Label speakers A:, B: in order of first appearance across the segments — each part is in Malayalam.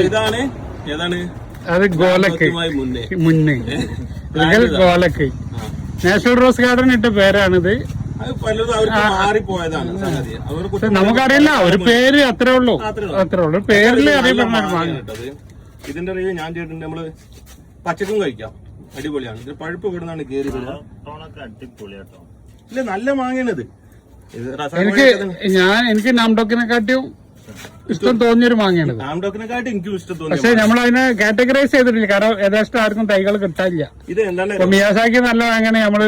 A: ഇതാണ് ഏതാണ്
B: അത് ഗോലക്ക് മുന്നേ ഗോലക്ക് നാഷണൽ റോസ് ഗാർഡൻ ഇട്ട പേരാണിത്.
A: മാറിപ്പോയതാണ് സംഗതി.
B: നമുക്കറിയില്ല, ഒരു പേര് അത്രേ ഉള്ളൂ. പേരില് അറിയപ്പെടുന്ന
A: ഇതിന്റെ റിവ്യൂ ഞാൻ ചെയ്തിട്ടുണ്ട്. നമ്മള് പച്ചക്കും കഴിക്കാം, അടിപൊളിയാണ്. ഇത് പഴുപ്പ് ഇവിടുന്നാണ് കേറി ഇല്ല, നല്ല മാങ്ങയാണിത്.
B: എനിക്ക് നാംഡോക്കിനെക്കാട്ടിയും ഇഷ്ടം തോന്നിയൊരു മാങ്ങയാണ്.
A: നാംഡോക്കിനെക്കാട്ടി എനിക്കും ഇഷ്ടം തോന്നി.
B: പക്ഷെ നമ്മളതിനെ കാറ്റഗറൈസ് ചെയ്തിട്ടില്ല, കാരണം യഥേഷ്ടം ആർക്കും തൈകൾ കിട്ടാനില്ല.
A: ഇത് എന്താണ്
B: ഇപ്പൊ മിയാസാക്കി നല്ല മാങ്ങയാണ് നമ്മള്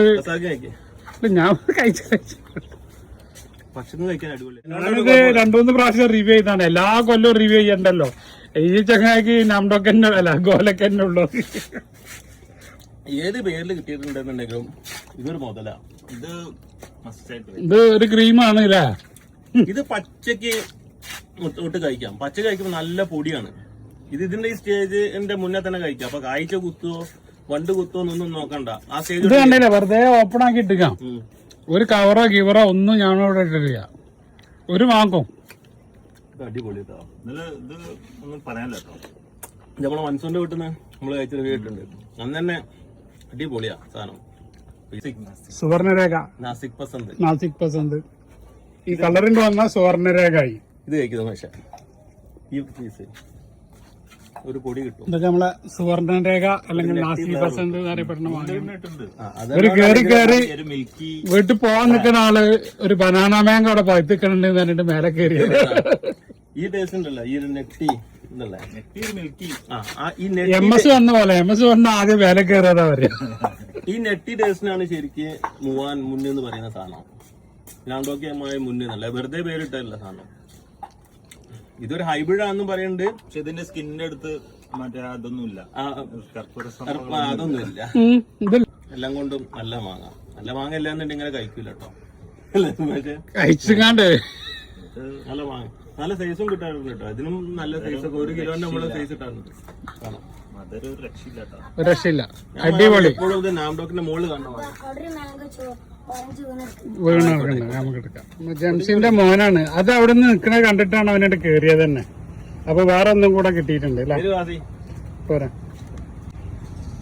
B: ഞാൻ
A: ഭക്ഷണം കഴിക്കാൻ അടിപൊളി.
B: ഞാനിത് 2-3 പ്രാവശ്യം റിവ്യൂ ചെയ്താണ്. എല്ലാ കൊല്ലവും റിവ്യൂ ചെയ്യണ്ടല്ലോ. ഈ ചങ്ങായിക്ക് നാംഡോക്കന്നെ അല്ല ഗോലക്കന്നെ ഉള്ളു.
A: ഏത് പേരിൽ കിട്ടിയിട്ടുണ്ടെന്നുണ്ടെങ്കിലും ഇതൊരു മുതല. ഇത്
B: ഒരു ക്രീമാണ് അല്ലേ?
A: ഇത് പച്ചക്ക് തൊട്ട് കഴിക്കാം. പച്ച കഴിക്കുമ്പോ നല്ല പൊടിയാണ്. ഇതിന്റെ ഈ സ്റ്റേജിന്റെ മുന്നേ തന്നെ കഴിക്കാം. അപ്പൊ കാഴ്ച കുത്തുവോ വണ്ട് കുത്തുവോ എന്നൊന്നും നോക്കണ്ട. ആ സ്റ്റേജ്
B: ഇത് കണ്ടില്ല, വെറുതെ ഓപ്പൺ ആക്കി ഇട്ടിക്കാം. ഒരു കവറോ ഗിവറോ ഒന്നും ഞാനിവിടെ ഇട്ടില്ല. ഒരു വാങ്ങും
A: അടിപൊളി. ഇത് ഒന്നും പറയാനല്ലോ. നമ്മളെ മനസ്സിന്റെ വീട്ടിൽ നിന്ന് നമ്മള് കഴിച്ചത് കേട്ടിട്ടുണ്ട്. അന്ന് തന്നെ അടിപൊളിയാ സാധനം.
B: സുവർണരേഖ
A: നാസിക്
B: പസന്ത് ഈ കളറിന്റെ വന്ന സുവർണരേഖയായി.
A: ഇത് കഴിക്കുന്നത് പക്ഷേ ഈ പീസ് ഒരു പൊടി കിട്ടും.
B: ഇതൊക്കെ നമ്മളെ സുവർണരേഖ അല്ലെങ്കിൽ നാസിക് പസന്ത് എന്നറിയപ്പെടുന്ന ഒരു കേറി വീട്ടിൽ പോവാൻ നിൽക്കുന്ന ആള് ഒരു ബനാന മാങ്കോ അവിടെ പഴുത്തിക്കണുണ്ട് പറഞ്ഞിട്ട് മേലെ കയറിയത്.
A: ഈ ടേസ്റ്റ് ഉണ്ടല്ലോ, ഈ ഒരു നെറ്റി
B: MS വന്ന പോലെ MS വന്ന ആദ്യം മേലെ കയറിയതാ പറയാ.
A: ഈ നെറ്റി ടേസ്റ്റിനാണ് ശരിക്ക് മുന്നെന്ന് പറയുന്ന സാധനം. നാംഡോക്കിയമായ മുന്നേന്നല്ല, വെറുതെ പേരിട്ടല്ല സാധനം. ഇതൊരു ഹൈബ്രിഡ് ആണെന്നും പറയുന്നുണ്ട്.
C: പക്ഷെ ഇതിന്റെ സ്കിന്നിന്റെ അടുത്ത് മറ്റേ അതൊന്നുമില്ല,
A: അതൊന്നുമില്ല. എല്ലാം കൊണ്ടും നല്ല മാങ്ങ. നല്ല മാങ്ങ ഇല്ലാന്നുണ്ടെങ്കിൽ ഇങ്ങനെ കഴിക്കൂല കേട്ടോ.
B: കഴിച്ചാണ്ട്
A: നല്ല മാങ്ങ, നല്ല സൈസും കിട്ടാറുണ്ട് കേട്ടോ. ഇതിനും നല്ല സൈസൊക്കെ 1 കിലോന്റെ നമ്മള് സൈസ് ഇട്ടാറുണ്ട്.
C: അതൊരു രക്ഷയില്ല.
B: അടിപൊളി.
A: എപ്പോഴും ഇത് നാംഡോക്കിന്റെ മുകളിൽ കാണുന്ന
B: നമുക്ക് എടുക്കാം. ജംസിന്റെ മോനാണ് അത്. അവിടെ നിന്ന് നിൽക്കണ കണ്ടിട്ടാണ് അവനോട് കേറിയത് തന്നെ. അപ്പൊ വേറെ ഒന്നും കൂടെ കിട്ടിയിട്ടുണ്ട് അല്ലേ? പോരാ.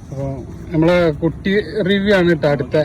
B: അപ്പൊ നമ്മളെ കുട്ടി റിവ്യൂ ആണ് കേട്ടോ അടുത്ത.